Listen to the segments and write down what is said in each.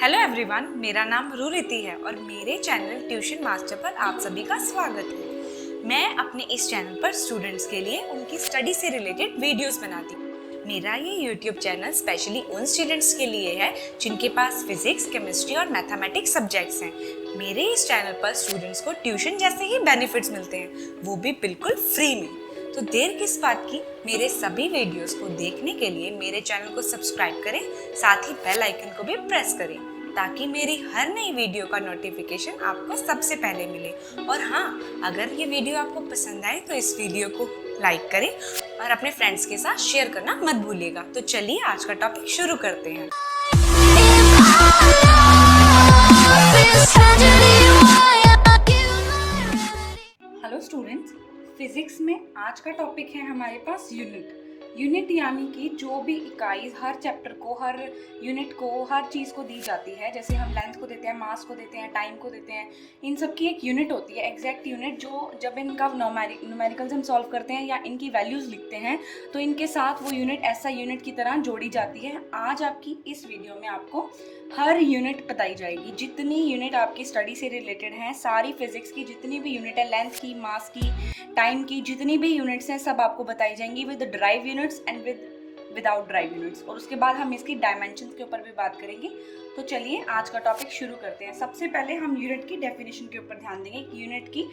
Hello everyone, मेरा नाम रुरिति है और मेरे चैनल ट्यूशन मास्टर पर आप सभी का स्वागत है। मैं अपने इस चैनल पर स्टूडेंट्स के लिए उनकी स्टडी से रिलेटेड वीडियोस बनाती हूँ। मेरा ये यूट्यूब चैनल स्पेशली उन स्टूडेंट्स के लिए है जिनके पास फिजिक्स, केमिस्ट्री और मैथमेटिक्स सब्जेक्ट्स हैं। मेरे इस चैनल पर स्टूडेंट्स को ट्यूशन जैसे ही बेनिफिट्स मिलते हैं, वो भी बिल्कुल फ्री में। तो देर किस बात की, मेरे सभी वीडियोस को देखने के लिए मेरे चैनल को सब्सक्राइब करें, साथ ही बेल आइकन को भी प्रेस करें ताकि मेरी हर नई वीडियो का नोटिफिकेशन आपको सबसे पहले मिले। और हाँ, अगर ये वीडियो आपको पसंद आए तो इस वीडियो को लाइक करें और अपने फ्रेंड्स के साथ शेयर करना मत भूलिएगा। तो चलिए आज का टॉपिक शुरू करते हैं। हेलो स्टूडेंट्स, फिजिक्स में आज का टॉपिक है हमारे पास यूनिट यानी कि जो भी इकाई हर चैप्टर को, हर यूनिट को, हर चीज़ को दी जाती है। जैसे हम लेंथ को देते हैं, मास को देते हैं, टाइम को देते हैं, इन सब की एक यूनिट होती है, एग्जैक्ट यूनिट, जो जब इनका न्यूमेरिकल्स हम सॉल्व करते हैं या इनकी वैल्यूज़ लिखते हैं तो इनके साथ वो यूनिट ऐसा यूनिट की तरह जोड़ी जाती है। आज आपकी इस वीडियो में आपको हर यूनिट बताई जाएगी। जितनी यूनिट आपकी स्टडी से रिलेटेड हैं, सारी फिजिक्स की जितनी भी यूनिट है, लेंथ की, मास की, टाइम की, जितनी भी यूनिट्स हैं, सब आपको बताई जाएंगी with drive units and without drive units. और उसके बाद हम इसकी डायमेंशंस के ऊपर भी बात करेंगे। तो चलिए आज का टॉपिक शुरू करते हैं। सबसे पहले हम यूनिट की डेफिनेशन के ऊपर ध्यान देंगे कि यूनिट की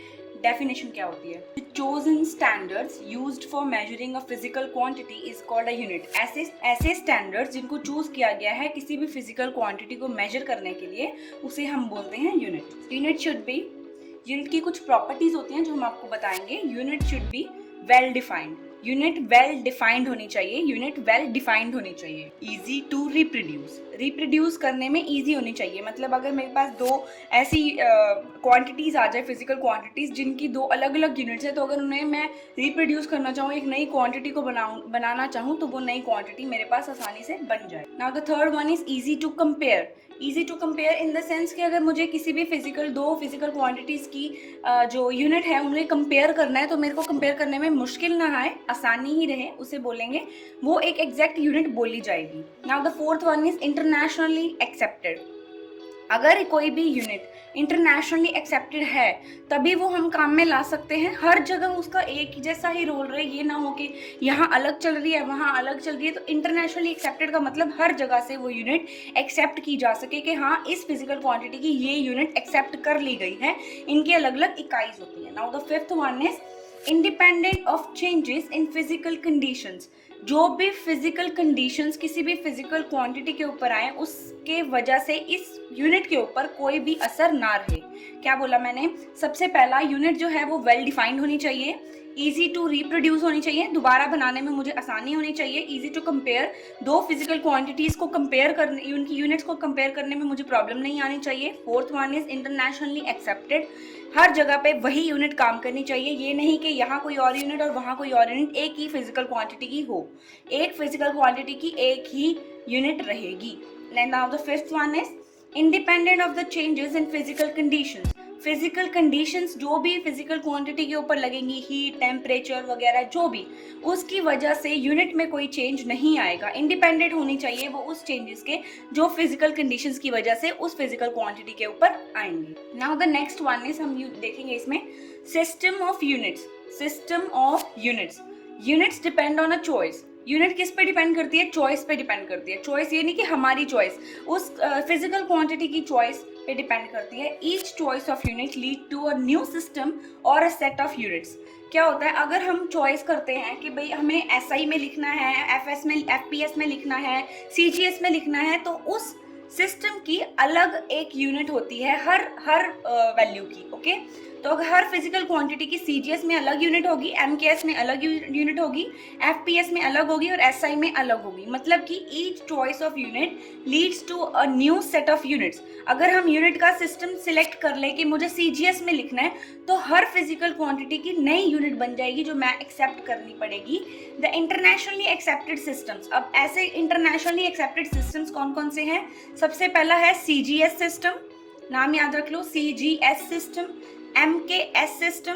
डेफिनेशन क्या होती है। Chosen standards used for measuring a physical quantity is called a unit. ऐसे स्टैंडर्ड्स जिनको चूज किया गया है किसी भी फिजिकल क्वांटिटी को मेजर करने के लिए, उसे हम बोलते हैं यूनिट। यूनिट की कुछ प्रॉपर्टीज होती हैं जो हम आपको बताएंगे। Unit should be well defined. Unit well defined होनी चाहिए। इजी टू रिप्रोड्यूस करने में इजी होनी चाहिए। मतलब अगर मेरे पास दो ऐसी क्वांटिटीज आ जाए, फिजिकल क्वांटिटीज जिनकी दो अलग अलग यूनिट्स है, तो अगर उन्हें मैं रिप्रोड्यूस करना चाहूँ, एक नई क्वांटिटी को बनाना चाहूँ, तो वो नई क्वांटिटी मेरे पास आसानी से बन जाए। Now the third one is easy to compare in the sense कि अगर मुझे किसी भी दो फिजिकल क्वांटिटीज़ की जो यूनिट है उन्हें कंपेयर करना है, तो मेरे को कंपेयर करने में मुश्किल ना आए, आसानी ही रहे, उसे बोलेंगे, वो एक एग्जैक्ट यूनिट बोली जाएगी। Now the fourth one is internationally accepted. अगर कोई भी यूनिट इंटरनेशनली एक्सेप्टेड है तभी वो हम काम में ला सकते हैं। हर जगह उसका एक जैसा ही रोल रहे, ये ना हो कि यहाँ अलग चल रही है, वहाँ अलग चल रही है। तो इंटरनेशनली एक्सेप्टेड का मतलब हर जगह से वो यूनिट एक्सेप्ट की जा सके कि हाँ, इस फिजिकल क्वांटिटी की ये यूनिट एक्सेप्ट कर ली गई है। इनकी अलग अलग इकाईज होती है। Now the fifth one is independent of changes in physical conditions. जो भी फिजिकल कंडीशंस किसी भी फिजिकल क्वांटिटी के ऊपर आए, उसके वजह से इस यूनिट के ऊपर कोई भी असर ना रहे। क्या बोला मैंने? सबसे पहला, यूनिट जो है वो वेल डिफाइंड होनी चाहिए, इजी टू रिप्रोड्यूस होनी चाहिए, दोबारा बनाने में मुझे आसानी होनी चाहिए, इजी टू कंपेयर, दो फिजिकल क्वांटिटीज को कंपेयर करने, उनकी यूनिट्स को कंपेयर करने में मुझे प्रॉब्लम नहीं आनी चाहिए। Fourth one is internationally accepted. हर जगह पे वही यूनिट काम करनी चाहिए, ये नहीं कि यहाँ कोई और यूनिट और वहाँ कोई और यूनिट, एक ही फिजिकल क्वांटिटी की हो, एक फिजिकल क्वांटिटी की एक ही यूनिट रहेगी। Now the fifth one is independent of the changes in physical conditions. Physical conditions जो भी फिजिकल क्वांटिटी के ऊपर लगेंगी, हीट, टेम्परेचर वगैरह जो भी, उसकी वजह से यूनिट में कोई चेंज नहीं आएगा। इंडिपेंडेंट होनी चाहिए वो उस चेंजेस के जो फिजिकल कंडीशंस की वजह से उस फिजिकल क्वांटिटी के ऊपर आएंगे। Now the next one is, हम देखेंगे इसमें system of units. Units depend on a choice. Unit किस पे डिपेंड करती है? चॉइस पे डिपेंड करती है। चॉइस ये नहीं कि हमारी चॉइस, उस फिजिकल क्वांटिटी की चॉइस पे डिपेंड करती है। Each choice of unit lead to a new system और अ सेट ऑफ यूनिट्स। क्या होता है, अगर हम चॉइस करते हैं कि भाई हमें एसआई में लिखना है, एफपीएस में लिखना है, सीजीएस में लिखना है, तो उस सिस्टम की अलग एक यूनिट होती है हर वैल्यू की। ओके, तो हर फिजिकल क्वांटिटी की सीजीएस में अलग यूनिट होगी, एमकेएस में अलग यूनिट होगी, एफपीएस में अलग होगी और एसआई में अलग होगी। मतलब कि each choice of unit leads to a new set of units. अगर हम यूनिट का सिस्टम सिलेक्ट कर ले कि मुझे सीजीएस में लिखना है, तो हर फिजिकल क्वांटिटी की नई यूनिट बन जाएगी जो मैं एक्सेप्ट करनी पड़ेगी। The internationally accepted systems. अब ऐसे इंटरनेशनली एक्सेप्टेड सिस्टम्स कौन कौन से हैं? सबसे पहला है सीजीएस सिस्टम, नाम याद रख लो, CGS system, MKS system,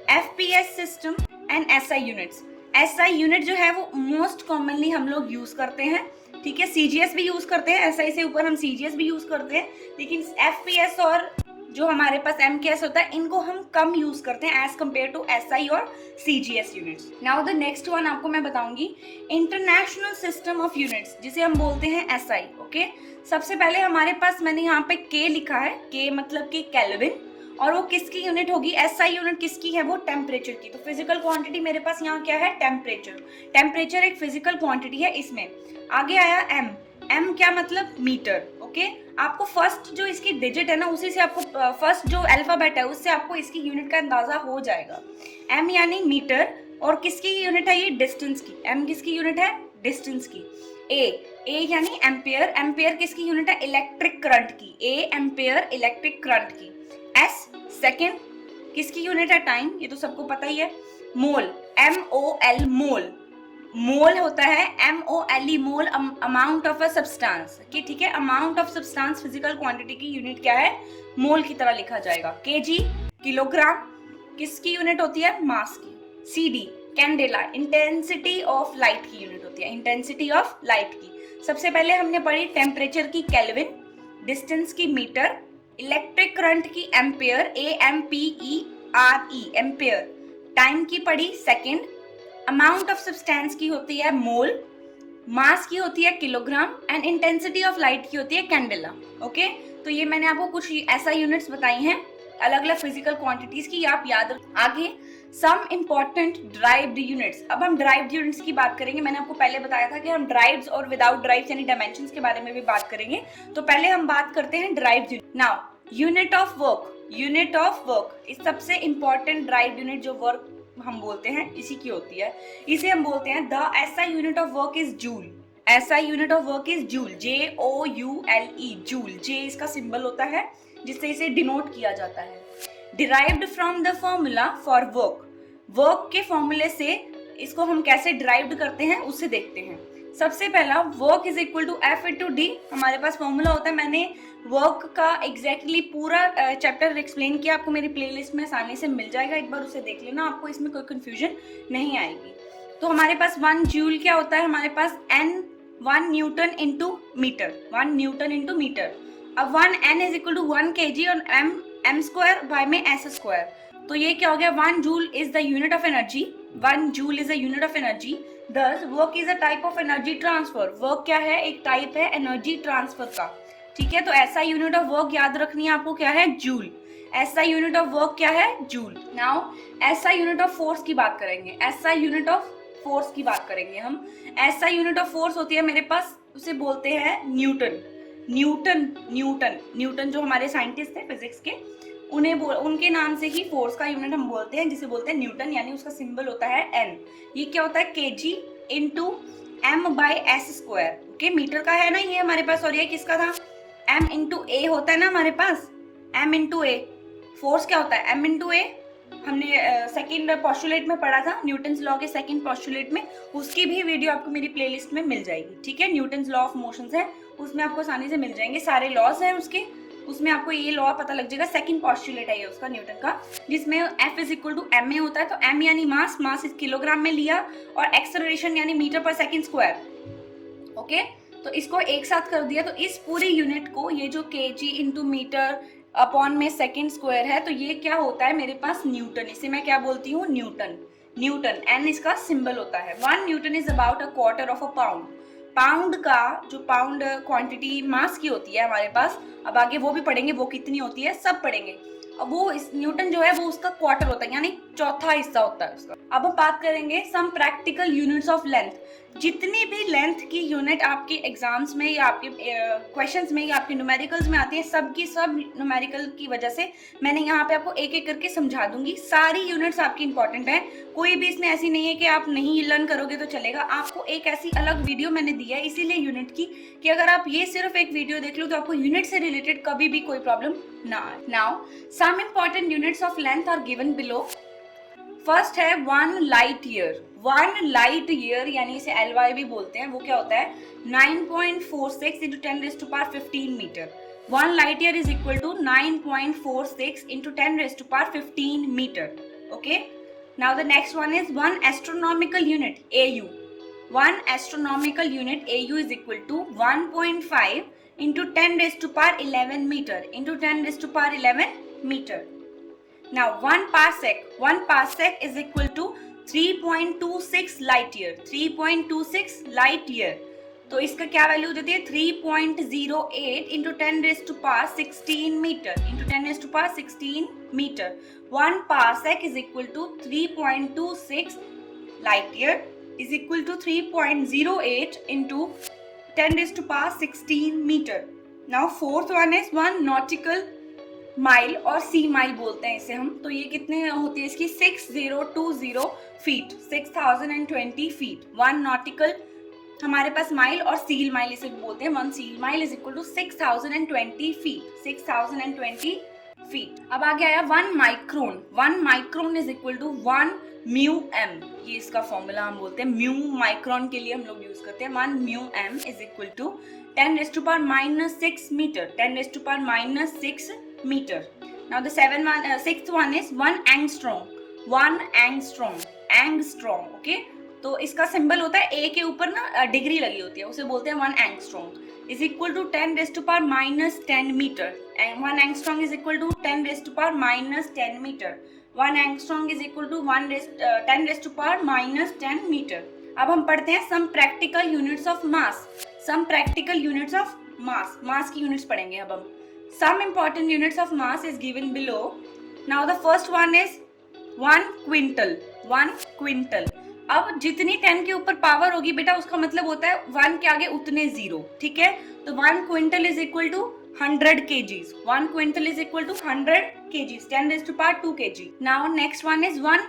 FPS system and SI units. SI unit जो है वो मोस्ट कॉमनली हम लोग यूज करते हैं। ठीक है, CGS भी यूज करते हैं, SI से ऊपर हम CGS भी यूज करते हैं, लेकिन FPS और जो हमारे पास MKS होता है इनको हम कम यूज करते हैं एज कम्पेयर टू SI और CGS units. Now the next one आपको मैं बताऊंगी इंटरनेशनल सिस्टम ऑफ यूनिट्स, जिसे हम बोलते हैं SI। ओके, सबसे पहले हमारे पास मैंने यहाँ पे K लिखा है, K मतलब कि केल्विन, और वो किसकी यूनिट होगी, SI यूनिट किसकी है, वो टेम्परेचर की। तो फिजिकल क्वांटिटी मेरे पास यहाँ क्या है, टेम्परेचर। टेम्परेचर एक फिजिकल क्वांटिटी है इसमें। आगे आया M, M क्या मतलब मीटर। ओके, आपको फर्स्ट जो इसकी डिजिट है ना, उसी से आपको फर्स्ट जो अल्फाबेट है उससे आपको इसकी यूनिट का अंदाजा हो जाएगा। M यानी मीटर, और किसकी यूनिट है ये, डिस्टेंस की। M किसकी यूनिट है, डिस्टेंस की। A यानी एम्पियर, एम्पियर किसकी यूनिट है, इलेक्ट्रिक करंट की। A एम्पियर इलेक्ट्रिक करंट की। S सेकेंड, किसकी यूनिट है, टाइम, ये तो सबको पता ही है। मोल, MOL मोल, मोल होता है MOLE mole, amount of a substance की। ठीक है, amount of substance physical quantity की यूनिट क्या है, मोल की तरह लिखा जाएगा। केजी किलोग्राम, किसकी यूनिट होती है, मास की। CD candela, intensity of light की यूनिट होती है, इंटेंसिटी ऑफ लाइट की। सबसे पहले हमने पढ़ी टेम्परेचर की केल्विन, डिस्टेंस की मीटर, इलेक्ट्रिक करंट की एम्पियर, AMPERE एम्पियर, टाइम की पढ़ी सेकेंड, अमाउंट ऑफ सब्सटेंस की होती है मोल, मास की होती है kilogram, and intensity of light की होती है कैंडेला। ओके, तो ये मैंने आपको कुछ ऐसा यूनिट्स बताई हैं अलग अलग फिजिकल क्वांटिटीज की, आप याद। आगे सम इम्पॉर्टेंट ड्राइव्ड यूनिट्स। अब हम ड्राइव्ड यूनिट्स की बात करेंगे। मैंने आपको पहले बताया था कि हम ड्राइव्स और विदाउट ड्राइव्स यानी डायमेंशंस के बारे में भी बात करेंगे, तो पहले हम बात करते हैं derived unit. Now unit of work, unit of work इस सबसे इंपॉर्टेंट ड्राइव्ड यूनिट जो वर्क हम बोलते हैं इसी की होती है, इसे हम बोलते हैं the SI unit of work is joule. SI unit of work is joule, JOULE joule. J इसका सिंबल होता है जिससे इसे डिनोट किया जाता है। Derived from the formula for work, work के फॉर्मूले से इसको हम कैसे डिराइव्ड करते हैं उसे देखते हैं। सबसे पहला work is equal to F into D, हमारे पास फॉर्मूला होता है। मैंने वर्क का एग्जैक्टली पूरा चैप्टर एक्सप्लेन किया, आपको मेरी प्लेलिस्ट में आसानी से मिल जाएगा, एक बार उसे देख लेना, आपको इसमें कोई कंफ्यूजन नहीं आएगी। तो हमारे पास 1 जूल क्या होता है, हमारे पास N 1 newton into meter, 1 newton into meter. अब 1 N is equal to 1 kg और M स्क्वायर बाय में S स्क्वायर, तो ये क्या हो गया, 1 joule is the unit of energy, 1 joule is the unit of energy. Thus, work is a type of energy transfer, work क्या है, एक टाइप है एनर्जी ट्रांसफर का। ठीक है, तो ऐसा यूनिट ऑफ वर्क याद रखनी है आपको, क्या है, जूल। ऐसा यूनिट ऑफ वर्क क्या है, जूल। नाउ ऐसा यूनिट ऑफ फोर्स की बात करेंगे, ऐसा यूनिट ऑफ फोर्स की बात करेंगे हम। ऐसा यूनिट ऑफ फोर्स होती है मेरे पास, उसे बोलते हैं न्यूटन। न्यूटन न्यूटन न्यूटन जो हमारे साइंटिस्ट थे फिजिक्स के, उनके नाम से ही फोर्स का यूनिट हम बोलते हैं, जिसे बोलते हैं न्यूटन, यानी उसका सिंबल होता है N। ये क्या होता है, kg into M by S square. Okay, meter का है ना ये हमारे पास, और ये किसका था, M इंटू A होता है ना हमारे पास, M इंटू A। फोर्स क्या होता है, M इंटू A, हमने सेकंड पोस्टुलेट में पढ़ा था, न्यूटन्स लॉ के सेकंड पोस्टुलेट में, उसकी भी वीडियो आपको मेरी प्लेलिस्ट में मिल जाएगी। ठीक है, न्यूटन्स लॉ ऑफ मोशंस है, उसमें आपको आसानी से मिल जाएंगे, सारे लॉज हैं उसके, उसमें आपको ये लॉ पता लग जाएगा। सेकंड पोस्टुलेट है ये उसका न्यूटन का, जिसमें F is equal to ma होता है। तो m यानी मास, मास इस किलोग्राम में लिया, और एक्सेलरेशन यानी मीटर पर सेकंड स्क्वायर। ओके, तो इसको एक साथ कर दिया, तो इस पूरी यूनिट को, ये जो kg इंटू मीटर अपॉन में सेकंड स्क्वायर है, तो ये क्या होता है मेरे पास, न्यूटन। इसे मैं क्या बोलती हूँ, न्यूटन। न्यूटन N इसका सिंबल होता है। 1 Newton is about a quarter of a pound. Pound का जो पाउंड क्वांटिटी मास की होती है हमारे पास, अब आगे वो भी पढ़ेंगे, वो कितनी होती है सब पढ़ेंगे। अब वो इस न्यूटन जो है वो उसका क्वार्टर होता है, यानी चौथा हिस्सा होता है उसका। अब हम बात करेंगे some practical units of length. जितनी भी लेंथ की यूनिट आपके एग्जाम्स में या आपके क्वेश्चंस में या आपके न्यूमेरिकल्स में आती है, सब की सब न्यूमेरिकल की वजह से मैंने यहाँ पे आपको एक एक करके समझा दूंगी। सारी यूनिट्स आपकी इंपॉर्टेंट है, कोई भी इसमें ऐसी नहीं है कि आप नहीं लर्न करोगे तो चलेगा। आपको एक ऐसी अलग वीडियो मैंने दी है इसीलिए यूनिट की, कि अगर आप ये सिर्फ एक वीडियो देख लो तो आपको यूनिट से रिलेटेड कभी भी कोई प्रॉब्लम ना आए। Now some important units of length are given below. First है 1 लाइट ईयर। 1 लाइट ईयर यानी इसे LY भी बोलते हैं, वो क्या होता है 9.46 into 10⁻15 meter. 1 light year is equal to 9.46 into 10⁻15 meter. Okay, now the next one is 1 astronomical unit AU। 1 astronomical unit AU is equal to 1.5 into 10 raised to power 11 meter into 10 raised to power 11 meter. Now 1 parsec is equal to 3.26 light year. 3.26 light year. तो इसका क्या value देती है 3.08 into 10 raise to power 16 meter into 10 raise to power 16 meter. 1 parsec is equal to 3.26 light year is equal to 3.08 into 10 raise to power 16 meter. Now fourth one is 1 nautical mile और sea mile बोलते हैं इसे हम. तो ये कितने होती है इसकी 6020 फीट 6020 फीट. 1 नॉटिकल हमारे पास माइल और सील माइल इसे बोलते हैं. 1 sea mile is equal to 6020 feet 6020 feet. अब आगे आया 1 micron. 1 micron is equal to 1 mu m. ये इसका फॉर्मूला हम बोलते हैं. म्यू माइक्रोन के लिए हम लोग यूज करते हैं. 1 mu m is equal to 10 raise to power -6 meter 10 raise to power -6 meter. Now the sixth one is 1 angstrom. 1 angstrom. Okay. तो इसका सिंबल होता है ए के ऊपर ना डिग्री लगी होती है, उसे बोलते हैं 1 angstrom is equal to 10 raised to power -10 meter. And 1 angstrom is equal to 10 raised to power -10 meter. 1 angstrom is equal to 10 raised to power -10 meter. अब हम पढ़ते हैं some practical units of mass. Some practical units of mass. मास की units पढ़ेंगे अब हम. Some important units of mass is given below. Now the first one is 1 quintal. 1 quintal. अब जितनी 10 के ऊपर पावर होगी बेटा उसका मतलब होता है 1 के आगे उतने जीरो. ठीक है. तो 1 quintal is equal to 100 kgs. 1 quintal is equal to 100 kgs. 10 raised to power 2 kg. Now next one is 1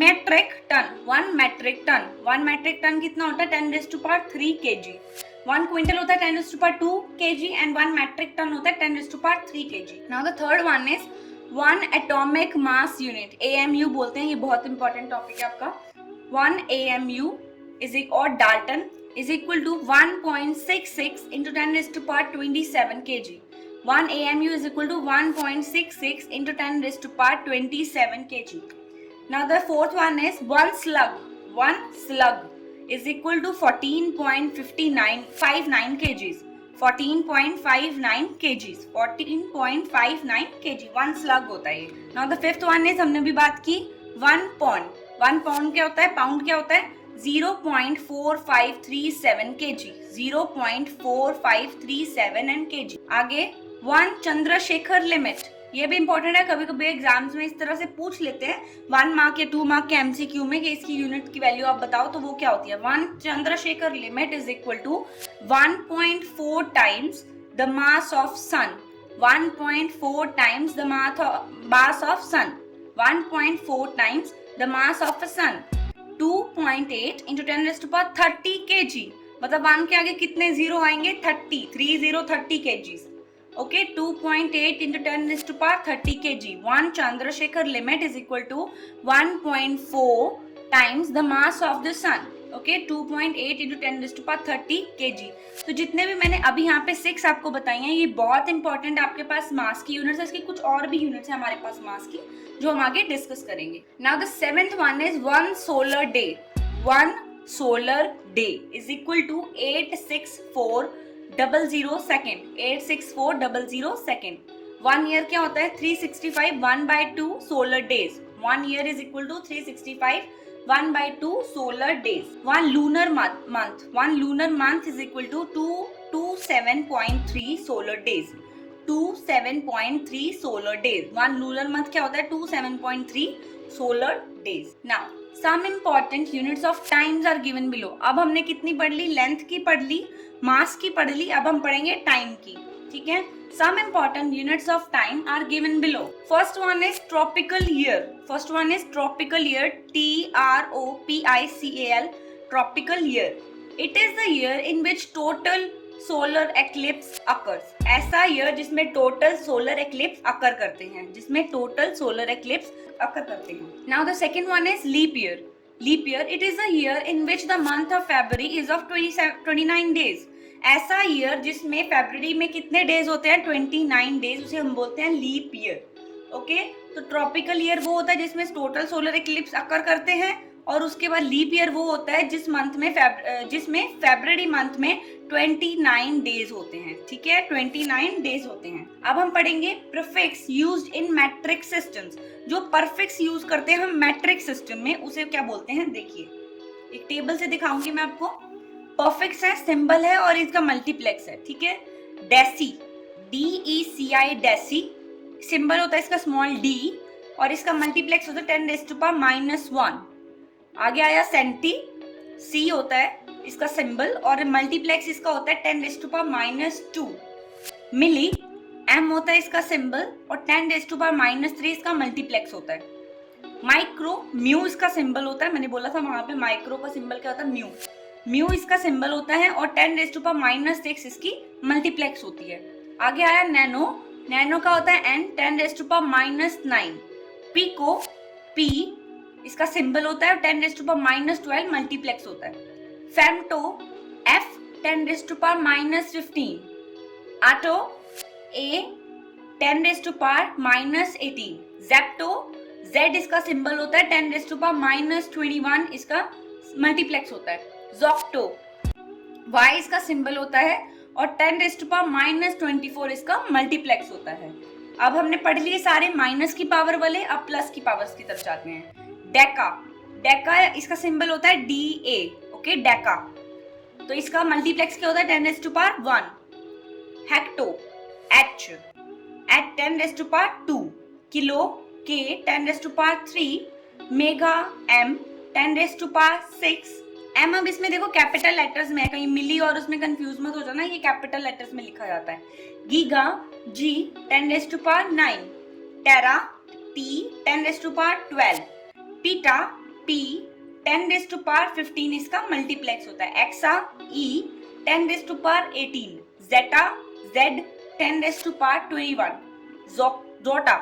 metric ton. 1 metric ton. 1 metric ton कितना होता है 10 raised to power 3 kg. 1 quintal होता है 10 raised to power 2 kg and 1 metric ton होता है 10 raised to power 3 kg. Now the third one is 1 atomic mass unit. AMU बोलते हैं, ये बहुत इंपॉर्टेंट टॉपिक है आपका. 1 AMU और Dalton is equal to 1.66 into 10 raised to power 27 kg. 1 AMU is equal to 1.66 into 10 raised to power 27 kg. Now the fourth one is 1 slug. 1 slug is equal to 14.59 kgs. 14.59 kgs. 14.59 kg. 1 slug होता है. Now the fifth one is हमने भी बात की 1 pound. 1 pound क्या होता है? Pound क्या होता है? 0.4537 kg. 0.4537 kg. आगे 1 चंद्रशेखर लिमिट. ये भी इंपॉर्टेंट है, कभी कभी एग्जाम्स में इस तरह से पूछ लेते हैं 1 मार्क या 2 मार्क के एमसीक्यू में कि इसकी यूनिट की वैल्यू आप बताओ, तो वो क्या होती है. 1 Chandrasekhar limit is equal to 1.4 times the mass of sun. 1.4 times the mass of sun. 1.4 times the mass of a sun. 2.8 into 10 raised to power 30 kg. मतलब 1 के आगे कितने जीरो आएंगे? 30 kgs. Okay, 2.8 into 10 raised to power 30 kg. 1 Chandrasekhar limit is equal to 1.4 times the mass of the sun. Okay, 2.8 into 10 raised to power 30 kg. तो जितने भी मैंने अभी यहाँ पे 6 आपको बताई हैं, ये बहुत इंपॉर्टेंट आपके पास मास की यूनिट्स है. इसकी कुछ और भी यूनिट्स है हमारे पास मास की, जो हम आगे डिस्कस करेंगे. Now the 7th one is 1 solar day. 1 solar day is equal to 86400 second. 86400 second. 1 year क्या होता है? 365 1/2 solar days. 1 year is equal to 365 1/2 solar days. 1 lunar month. 1 lunar month is equal to 227.3 solar days. 27.3 solar days. 1 lunar month क्या होता है? 27.3 solar days. Now some important units of times are given below. अब हमने कितनी पढ़ ली? Length की पढ़ ली, मास की पढ़ ली, अब हम पढ़ेंगे टाइम की. ठीक है. Some important units of time are given below. First one is tropical year. First one is tropical year. TROPICAL. Tropical year. It is the year in which total solar eclipse occurs. ऐसा year जिसमें total solar eclipse occur करते हैं, जिसमें total solar eclipse occur करते हैं. Now the second one is leap year. Leap year. It is a year in which the month of February is of 29 days. ऐसा year जिसमें फरवरी में कितने days होते हैं? 29 डेज. उसे हम बोलते हैं लीप ईयर. ओके. तो ट्रॉपिकल ईयर वो होता है जिसमें टोटल सोलर इक्लिप्स अकर करते हैं, और उसके बाद लीप ईयर वो होता है जिसमें फरवरी मंथ में 29 डेज होते हैं, ठीक है, 29 डेज होते हैं। अब हम पढ़ेंगे prefix used in metric systems. जो परफिक्स यूज करते हैं हम मैट्रिक सिस्टम में, उसे क्या बोलते हैं, देखिए एक टेबल से दिखाऊंगी मैं आपको। परफिक्स है, सिंबल है और इसका मल्टीप्लेक्स है, ठीक है। डेसी, DECI, डेसी सिंबल होता है इसका स्मॉल d और इसका मल्टीप्लेक्स होता है 10⁻⁻1। आगे आया सेंटी, C होता है इसका सिंबल और मल्टीप्लेक्स इसका होता है 10⁻⁻2। मिली, M होता है इसका सिंबल और 10⁻⁻3 इसका मल्टीप्लेक्स होता है। माइक्रो, म्यू इसका सिंबल होता है, मैंने बोला था वहां पे माइक्रो का सिंबल क्या होता है, म्यू। म्यू इसका सिंबल होता है और 10⁻⁻6 इसकी मल्टीप्लेक्स होती है। आगे आया नैनो, नैनो का होता है N, 10⁻⁹। पिको, P इसका सिंबल होता है 10⁻12 मल्टीप्लेक्स होता है। Femto, F, 10⁻15। Auto, A, 10⁻18। Zepto, Z इसका सिंबल होता है 10⁻21 इसका मल्टीप्लेक्स होता है। जोक्टो, Y इसका सिंबल होता है और 10⁻24 इसका मल्टीप्लेक्स होता है। अब हमने पढ़ लिए सारे माइनस की पावर वाले, अब प्लस की पावर्स की तरफ जाते हैं। डेका, डेका इसका सिंबल होता है DA, ओके, डेका। तो इसका मल्टीप्लेक्स क्या होता है 10⁻1। Hecto, H, at 10⁻2। Kilo, K, 10⁻3। Mega, M, 10⁻6। M अब इसमें देखो कैपिटल लेटर्स में है, कहीं मिली और उसमें कंफ्यूज मत हो जाना, ये कैपिटल लेटर्स में लिखा जाता है। Giga, G, 10⁻9। Tera, T, 10⁻12। Peta, P, 10⁻15 इसका मल्टीप्लेक्स होता है। Exa, E, 10⁻18। Zetta, Z, 10⁻21। जोटा,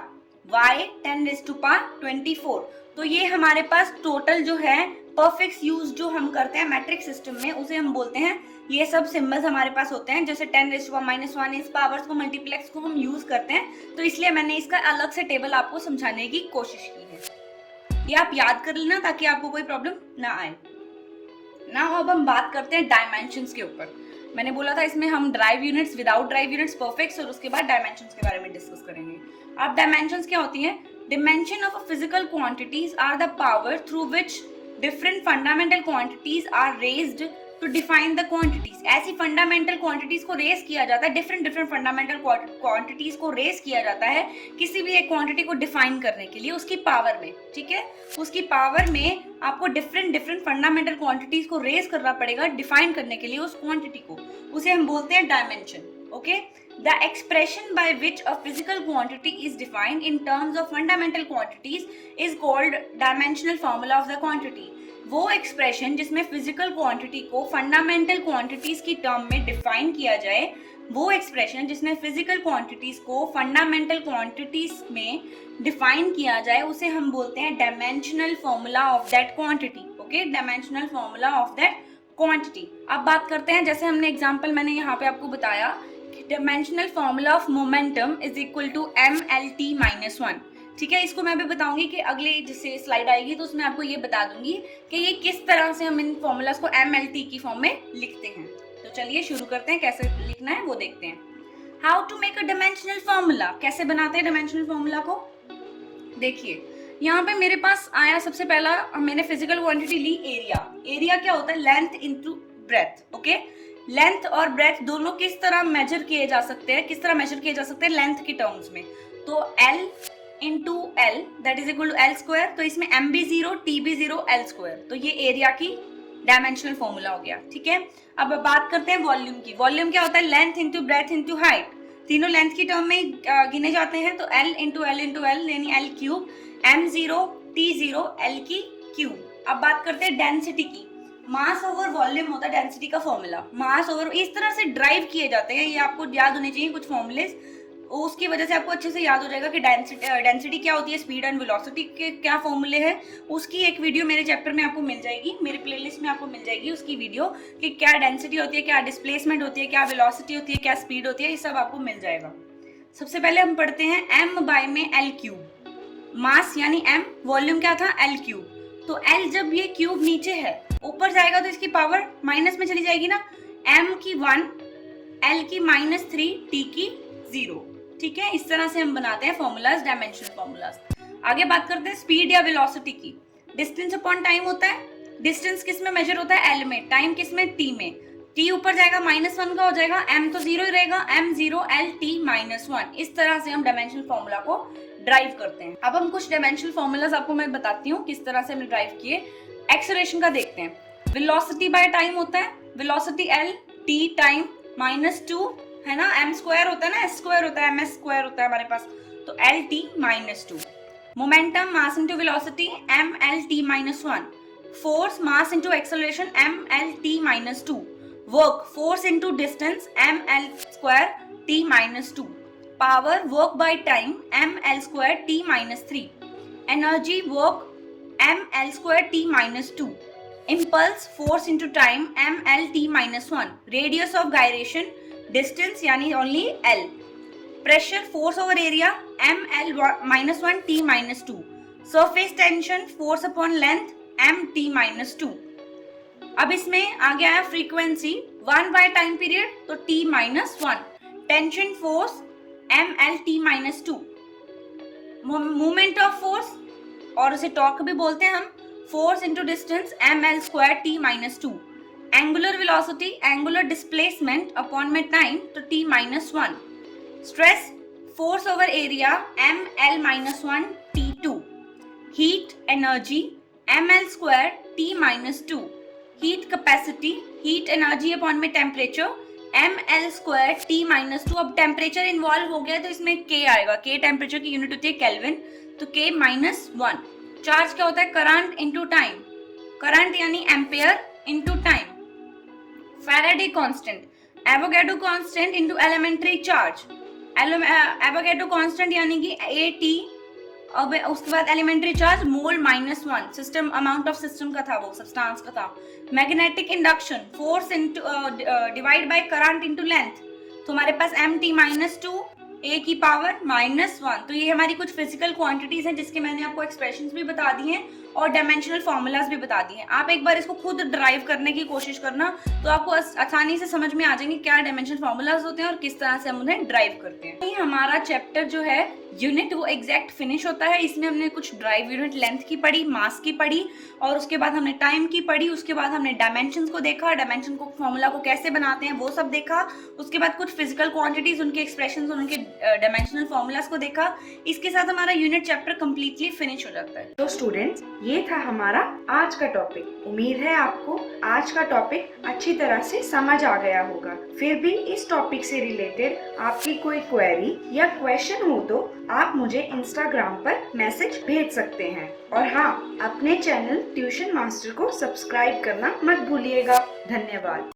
Y, 10⁻24। तो ये हमारे पास टोटल जो है परफिक्स यूज जो हम करते हैं मैट्रिक सिस्टम में, उसे हम बोलते हैं, ये सब सिंबल्स हमारे पास होते हैं। जैसे 10⁻⁻1 इस पावर्स को मल्टीप्लेक्स को हम यूज करते हैं, तो इसलिए मैंने इसका अलग से टेबल आपको समझाने की कोशिश की है। ये आप याद कर लेना ताकि आपको कोई प्रॉब्लम ना आए ना। अब हम बात करते हैं डायमेंशंस के ऊपर। मैंने बोला था इसमें हम drive units, without drive units, prefix और उसके बाद डायमेंशंस के बारे में डिस्कस करेंगे। अब डायमेंशंस क्या होती हैं? Dimension of a physical quantities are the power through which different fundamental quantities are raised to define the quantities। ऐसी fundamental quantities को raise किया जाता है, different fundamental quantities को raise किया जाता है किसी भी एक quantity को define करने के लिए उसकी power में, ठीक है। उसकी power में आपको different fundamental quantities को raise करना पड़ेगा define करने के लिए उस quantity को, उसे हम बोलते हैं dimension, okay। The expression by which a physical quantity is defined in terms of fundamental quantities is called dimensional formula of the quantity। वो expression जिसमें physical quantity को fundamental quantities की term में define किया जाए, वो expression जिसमें physical quantities को fundamental quantities में define किया जाए, उसे हम बोलते हैं dimensional formula of that quantity, okay, dimensional formula of that quantity। अब बात करते हैं, जैसे हमने example मैंने यहाँ पे आपको बताया, dimensional formula of momentum is equal to MLT-1, ठीक है। इसको मैं अभी बताऊंगी कि अगले जैसे स्लाइड आएगी तो उसमें आपको ये बता दूंगी कि ये किस तरह से हम इन फॉर्मूलाज को MLT की फॉर्म में लिखते हैं। तो चलिए शुरू करते हैं, कैसे लिखना है वो देखते हैं। How to make a dimensional formula, कैसे बनाते हैं डायमेंशनल फॉर्मूला को। देखिए यहाँ पे मेरे पास आया, सबसे पहला मैंने फिजिकल क्वांटिटी ली एरिया। एरिया क्या होता है? Length into breadth, okay. Length और ब्रेथ दोनों किस तरह मेजर किए जा सकते हैं, किस तरह मेजर किए जा सकते हैं लेंथ के टर्म्स में, तो L into L that is equal to L square. तो इसमें MB0 TB0 L स्क्वायर, तो ये एरिया की डायमेंशनल फॉर्मूला हो गया, ठीक है। अब बात करते हैं वॉल्यूम की। वॉल्यूम क्या होता है? Length into breadth into height, तीनों लेंथ की टर्म में गिने जाते हैं, तो L into L into L यानी L cube, M0 T0 L की क्यूब। अब बात करते हैं डेंसिटी की। मास ओवर वॉल्यूम होता है डेंसिटी का फॉर्मूला। मास ओवर, इस तरह से ड्राइव किए जाते हैं, ये आपको याद होने चाहिए कुछ फॉर्मूलेस, उसकी वजह से आपको अच्छे से याद हो जाएगा कि डेंसिटी क्या होती है, स्पीड एंड वेलोसिटी के क्या फॉर्मूले हैं। उसकी एक वीडियो मेरे चैप्टर में आपको मिल जाएगी, मेरे प्लेलिस्ट में आपको मिल जाएगी उसकी वीडियो, कि क्या डेंसिटी होती है, क्या डिस्प्लेसमेंट होती है, क्या वेलोसिटी होती है, क्या स्पीड होती है, ये सब आपको मिल जाएगा। सबसे पहले हम पढ़ते हैं M बाय में L क्यूब। मास यानी M, वॉल्यूम क्या था? L cube. तो L जब ये क्यूब नीचे है ऊपर जाएगा तो इसकी पावर माइनस में चली जाएगी ना, M की 1, L की -3, T की 0। ठीक है, इस तरह से हम बनाते हैं फॉर्मूलाज, डायमेंशनल फॉर्मूलाज। आगे बात करते हैं स्पीड या वेलोसिटी की। डिस्टेंस अपॉन टाइम होता है। डिस्टेंस किस में मेजर होता है? L में। टाइम किस में? T में। T ऊपर जाएगा -1 का हो जाएगा, M तो 0 ही रहेगा, M0 L T -1। इस तरह से हम डायमेंशनल फॉर्मूला को ड्राइव करते हैं। अब हम कुछ डायमेंशनल फॉर्मूलाज आपको मैं बताती हूँ किस तरह से हमने ड्राइव किए। एक्सेलरेशन का देखते हैं। वेलोसिटी बाय टाइम होता है, वेलोसिटी L T टाइम -2 है ना, m स्क्वायर होता है ना, s स्क्वायर होता है, ms स्क्वायर होता है हमारे पास, तो L T -2। Momentum mass into velocity m L T -1। Force mass into acceleration m L T -2। Work force into distance m L square T -2। Power work by time m L square T -3। Energy work m L square T -2। Impulse force into time m L T -1। Radius of gyration distance यानी only L। Pressure force over area m L -1 T -2। Surface tension force upon length m T -2। अब इसमें आ गया है frequency 1 by time period तो T -1। Tension force m L T -2। Movement of force और उसे torque भी बोलते हैं हम, force into distance m L square T -2। Angular velocity angular displacement upon में टाइम तो T -1। Stress force over area m L -1 T2। Heat energy m L square T -2। Heat capacity heat energy upon में temperature m L square T -2। अब temperature involve हो गया तो इसमें K आएगा। K temperature की यूनिट होती है केल्विन, तो K -1। चार्ज क्या होता है? Current into time. करंट यानी ampere into time. Faraday constant, Avogadro constant into elementary charge. Avogadro constant यानी कि AT, अब उसके बाद elementary charge mole -1। System amount of system का था, वो सब्सटेंस का था। Magnetic induction force into divide by current into length, तो हमारे पास MT -2 A की पावर -1। तो ये हमारी कुछ फिजिकल क्वांटिटीज हैं जिसके मैंने आपको एक्सप्रेशंस भी बता दी हैं और डायमेंशनल फॉर्मूलाज भी बता दिए हैं। आप एक बार इसको खुद ड्राइव करने की कोशिश करना तो आपको आसानी से समझ में आ जाएंगे क्या डायमेंशनल फॉर्मूलाज होते हैं और किस तरह से हम उन्हें ड्राइव करते हैं। ये हमारा चैप्टर जो है यूनिट वो एग्जैक्ट फिनिश होता है। इसमें हमने कुछ ड्राइव यूनिट लेंथ की पढ़ी, मास की पढ़ी और उसके बाद हमने टाइम की पढ़ी। उसके बाद हमने डायमेंशंस को देखा, डायमेंशन को फॉर्मूला को कैसे बनाते हैं वो सब देखा। उसके बाद कुछ फिजिकल क्वांटिटीज, उनके एक्सप्रेशंस और उनके डायमेंशनल फॉर्मूलाज को देखा। इसके साथ हमारा यूनिट चैप्टर कंप्लीटली फिनिश हो जाता है। तो स्टूडेंट्स, ये था हमारा आज का टॉपिक। उम्मीद है आपको आज का टॉपिक अच्छी तरह से समझ आ गया होगा। फिर भी इस टॉपिक से रिलेटेड आपकी कोई क्वेरी या क्वेश्चन हो तो आप मुझे इंस्टाग्राम पर मैसेज भेज सकते हैं। और हाँ, अपने चैनल ट्यूशन मास्टर को सब्सक्राइब करना मत भूलिएगा। धन्यवाद।